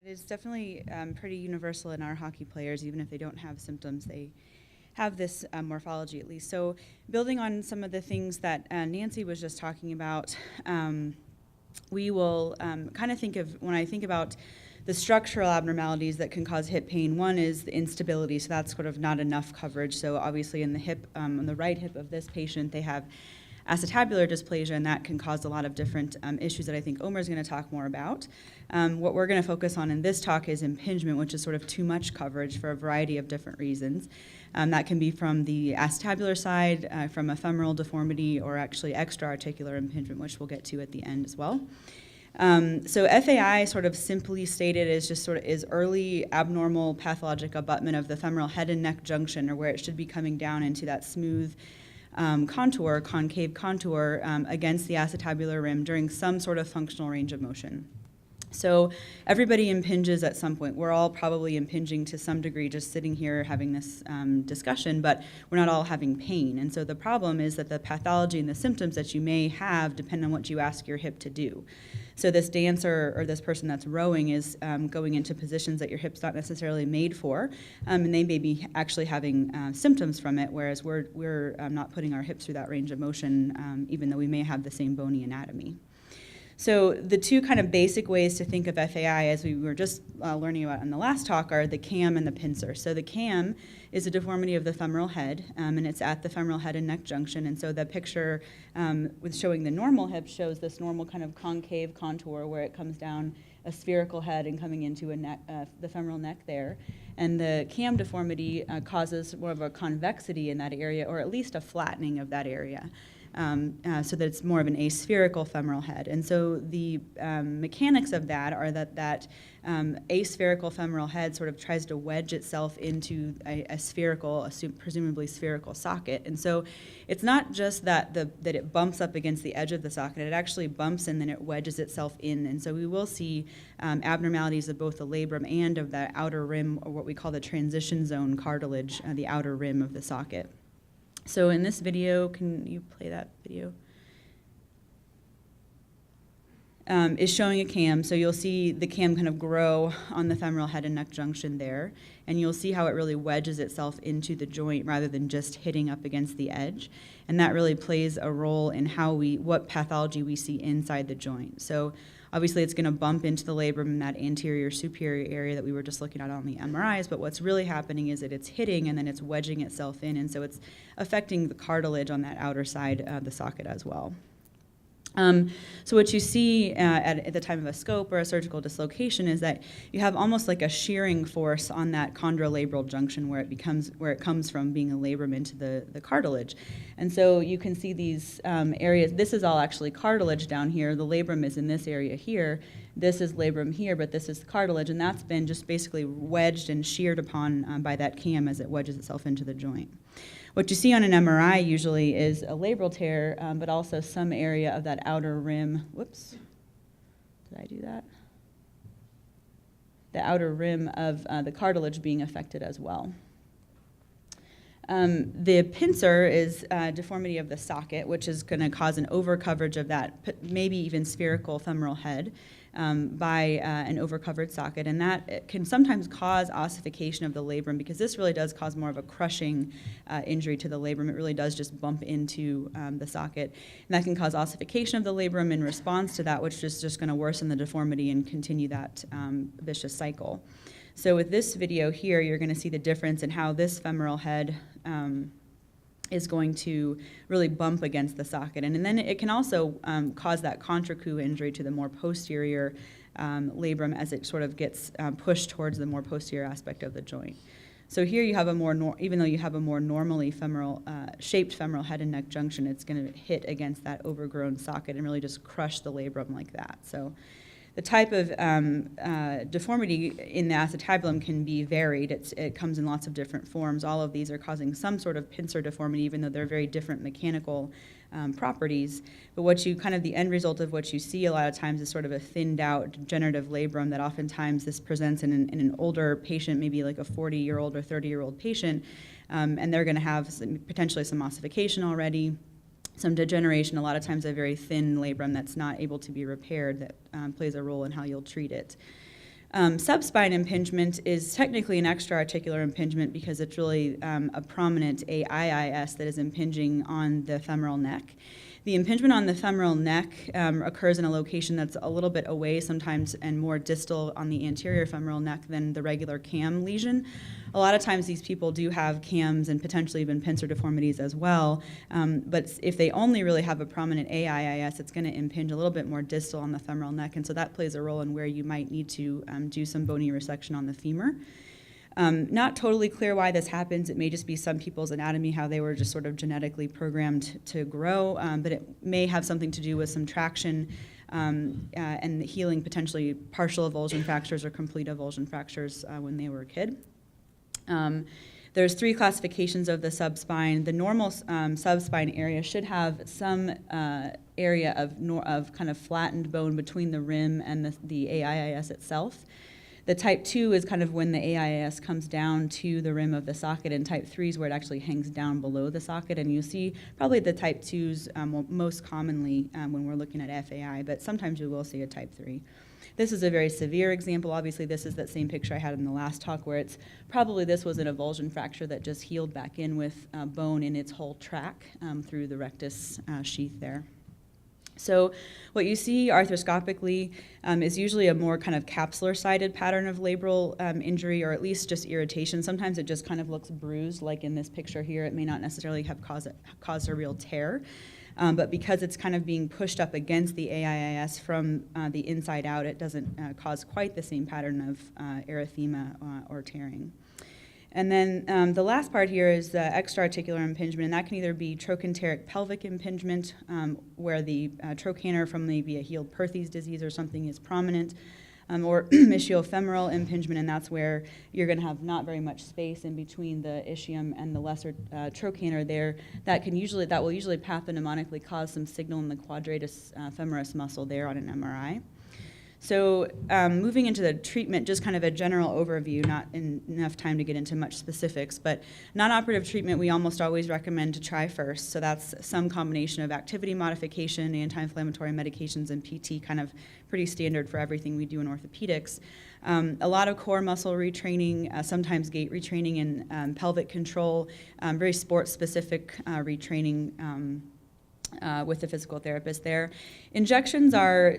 It's definitely pretty universal in our hockey players. Even if they don't have symptoms, they have this morphology at least. So building on some of the things that Nancy was just talking about, we will kind of think of, when I think about the structural abnormalities that can cause hip pain, one is the instability, so that's sort of not enough coverage. So obviously in the hip, on the right hip of this patient, they have acetabular dysplasia, and that can cause a lot of different issues that I think Omer is going to talk more about. What we're going to focus on in this talk is impingement, which is sort of too much coverage for a variety of different reasons. That can be from the acetabular side, from a femoral deformity, or actually extra-articular impingement, which we'll get to at the end as well. So FAI, sort of simply stated, is just sort of is early abnormal pathologic abutment of the femoral head and neck junction, or where it should be coming down into that smooth contour, concave contour, against the acetabular rim during some sort of functional range of motion. So everybody impinges at some point. We're all probably impinging to some degree just sitting here having this discussion, but we're not all having pain. And so the problem is that the pathology and the symptoms that you may have depend on what you ask your hip to do. So this dancer or this person that's rowing is going into positions that your hip's not necessarily made for, and they may be actually having symptoms from it, whereas we're not putting our hips through that range of motion, even though we may have the same bony anatomy. So the two kind of basic ways to think of FAI, as we were just learning about in the last talk, are the cam and the pincer. So the cam is a deformity of the femoral head, and it's at the femoral head and neck junction. And so the picture with showing the normal hip shows this normal kind of concave contour where it comes down a spherical head and coming into a neck, the femoral neck there. And the cam deformity causes more of a convexity in that area, or at least a flattening of that area. So that it's more of an aspherical femoral head. And so the mechanics of that are that aspherical femoral head sort of tries to wedge itself into a spherical, presumably spherical socket. And so it's not just that it bumps up against the edge of the socket, it actually bumps and then it wedges itself in. And so we will see abnormalities of both the labrum and of the outer rim, or what we call the transition zone cartilage, the outer rim of the socket. So in this video, can you play that video? Is showing a cam. So you'll see the cam kind of grow on the femoral head and neck junction there, and you'll see how it really wedges itself into the joint rather than just hitting up against the edge. And that really plays a role in what pathology we see inside the joint. So obviously it's going to bump into the labrum in that anterior superior area that we were just looking at on the MRIs, but what's really happening is that it's hitting and then it's wedging itself in, and so it's affecting the cartilage on that outer side of the socket as well. So what you see at the time of a scope or a surgical dislocation is that you have almost like a shearing force on that chondrolabral junction where it comes from being a labrum into the cartilage. And so you can see these areas. This is all actually cartilage down here. The labrum is in this area here. This is labrum here, but this is cartilage, and that's been just basically wedged and sheared upon by that cam as it wedges itself into the joint. What you see on an MRI usually is a labral tear, but also some area of that outer rim. Whoops, did I do that? The outer rim of the cartilage being affected as well. The pincer is a deformity of the socket, which is going to cause an overcoverage of that, maybe even spherical femoral head, by an overcovered socket, and that can sometimes cause ossification of the labrum, because this really does cause more of a crushing injury to the labrum. It really does just bump into the socket, and that can cause ossification of the labrum in response to that, which is just going to worsen the deformity and continue that vicious cycle. So with this video here, you're going to see the difference in how this femoral head is going to really bump against the socket. And then it can also cause that contra-coup injury to the more posterior labrum as it sort of gets pushed towards the more posterior aspect of the joint. So here you have even though you have a more normally shaped femoral head and neck junction, it's going to hit against that overgrown socket and really just crush the labrum like that. So the type of deformity in the acetabulum can be varied. It comes in lots of different forms. All of these are causing some sort of pincer deformity, even though they're very different mechanical properties. But the end result of what you see a lot of times is sort of a thinned out degenerative labrum that oftentimes this presents in an older patient, maybe like a 40-year-old or 30-year-old patient, and they're going to have potentially some ossification already, some degeneration, a lot of times a very thin labrum that's not able to be repaired that plays a role in how you'll treat it. Subspine impingement is technically an extra-articular impingement because it's really a prominent AIIS that is impinging on the femoral neck. The impingement on the femoral neck occurs in a location that's a little bit away sometimes and more distal on the anterior femoral neck than the regular cam lesion. A lot of times these people do have cams and potentially even pincer deformities as well, but if they only really have a prominent AIIS, it's going to impinge a little bit more distal on the femoral neck, and so that plays a role in where you might need to do some bony resection on the femur. Not totally clear why this happens. It may just be some people's anatomy, how they were just sort of genetically programmed to grow, but it may have something to do with some traction and healing potentially partial avulsion fractures or complete avulsion fractures when they were a kid. There's 3 classifications of the subspine. The normal subspine area should have some area of kind of flattened bone between the rim and the AIIS itself. The type 2 is kind of when the AIIS comes down to the rim of the socket, and type 3 is where it actually hangs down below the socket. And you see probably the type 2s most commonly when we're looking at FAI, but sometimes you will see a type 3. This is a very severe example. Obviously, this is that same picture I had in the last talk where it's probably this was an avulsion fracture that just healed back in with bone in its whole track through the rectus sheath there. So what you see arthroscopically is usually a more kind of capsular-sided pattern of labral injury, or at least just irritation. Sometimes it just kind of looks bruised, like in this picture here. It may not necessarily have caused a real tear, but because it's kind of being pushed up against the AIIS from the inside out, it doesn't cause quite the same pattern of erythema or tearing. And then the last part here is the extra-articular impingement, and that can either be trochanteric pelvic impingement, where the trochanter from maybe a healed Perthes disease or something is prominent, or ischiofemoral impingement, and that's where you're going to have not very much space in between the ischium and the lesser trochanter there. That will usually pathognomonically cause some signal in the quadratus femoris muscle there on an MRI. So moving into the treatment, just kind of a general overview, not enough time to get into much specifics, but non-operative treatment we almost always recommend to try first. So that's some combination of activity modification, anti-inflammatory medications, and PT, kind of pretty standard for everything we do in orthopedics. A lot of core muscle retraining, sometimes gait retraining and pelvic control, very sport-specific retraining with the physical therapist there. Injections are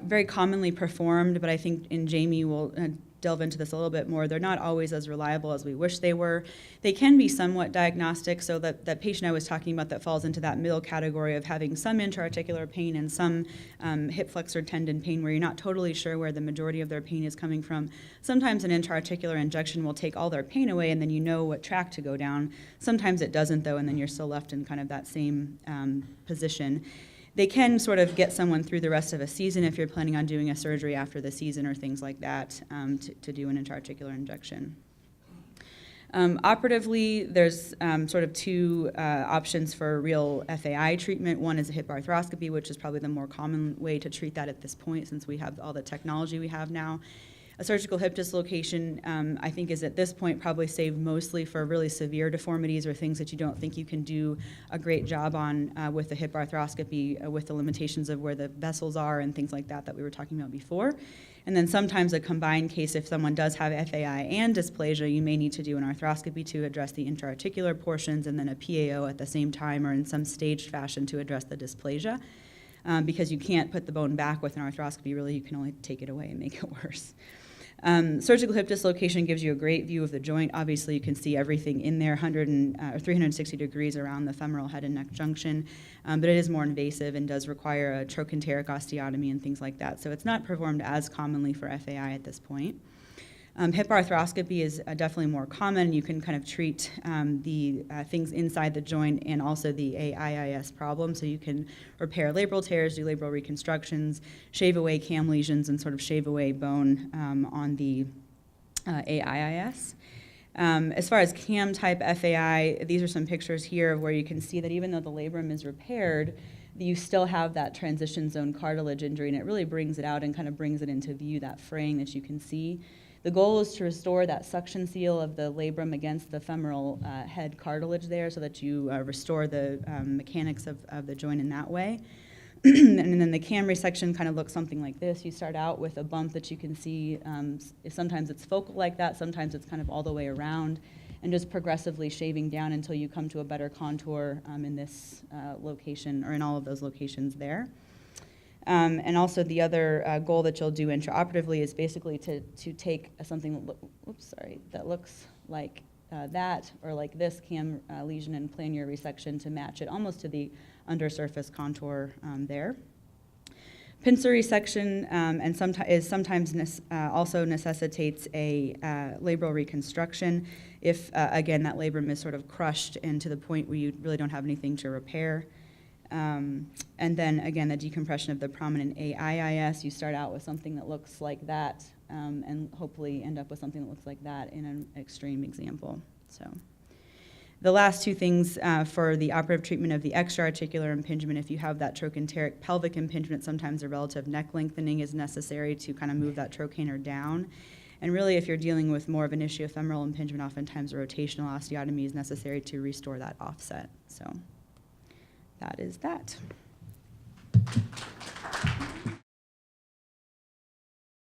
very commonly performed, but I think Jamie will delve into this a little bit more. They're not always as reliable as we wish they were. They can be somewhat diagnostic, so that patient I was talking about that falls into that middle category of having some intra-articular pain and some hip flexor tendon pain where you're not totally sure where the majority of their pain is coming from. Sometimes an intra-articular injection will take all their pain away and then you know what track to go down. Sometimes it doesn't though, and then you're still left in kind of that same position. They can sort of get someone through the rest of a season if you're planning on doing a surgery after the season or things like that to do an intra-articular injection. Operatively, there's sort of 2 options for real FAI treatment. One is a hip arthroscopy, which is probably the more common way to treat that at this point since we have all the technology we have now. A surgical hip dislocation, I think, is at this point probably saved mostly for really severe deformities or things that you don't think you can do a great job on with the hip arthroscopy with the limitations of where the vessels are and things like that we were talking about before. And then sometimes a combined case, if someone does have FAI and dysplasia, you may need to do an arthroscopy to address the intra-articular portions and then a PAO at the same time or in some staged fashion to address the dysplasia. Because you can't put the bone back with an arthroscopy, really you can only take it away and make it worse. Surgical hip dislocation gives you a great view of the joint. Obviously, you can see everything in there, 360 degrees around the femoral head and neck junction, but it is more invasive and does require a trochanteric osteotomy and things like that. So it's not performed as commonly for FAI at this point. Hip arthroscopy is definitely more common. You can kind of treat the things inside the joint and also the AIIS problem. So you can repair labral tears, do labral reconstructions, shave away cam lesions, and sort of shave away bone on the AIIS. As far as cam type FAI, these are some pictures here where you can see that even though the labrum is repaired, you still have that transition zone cartilage injury, and it really brings it out and kind of brings it into view, that fraying that you can see. The goal is to restore that suction seal of the labrum against the femoral head cartilage there so that you restore the mechanics of the joint in that way. And then the cam resection kind of looks something like this. You start out with a bump that you can see. Sometimes it's focal like that, sometimes it's kind of all the way around, and just progressively shaving down until you come to a better contour in this location, or in all of those locations there. And also the other goal that you'll do intraoperatively is basically to take something that looks like that, or like this cam lesion, and plan your resection to match it almost to the undersurface contour there. Pincer resection sometimes also necessitates a labral reconstruction if, again, that labrum is sort of crushed and to the point where you really don't have anything to repair. And then, again, the decompression of the prominent AIIS, you start out with something that looks like that, and hopefully end up with something that looks like that in an extreme example. So, the last two things for the operative treatment of the extra-articular impingement, if you have that trochanteric pelvic impingement, sometimes a relative neck lengthening is necessary to kind of move that trochanter down. And really, if you're dealing with more of an ischiofemoral impingement, oftentimes a rotational osteotomy is necessary to restore that offset. So that is that.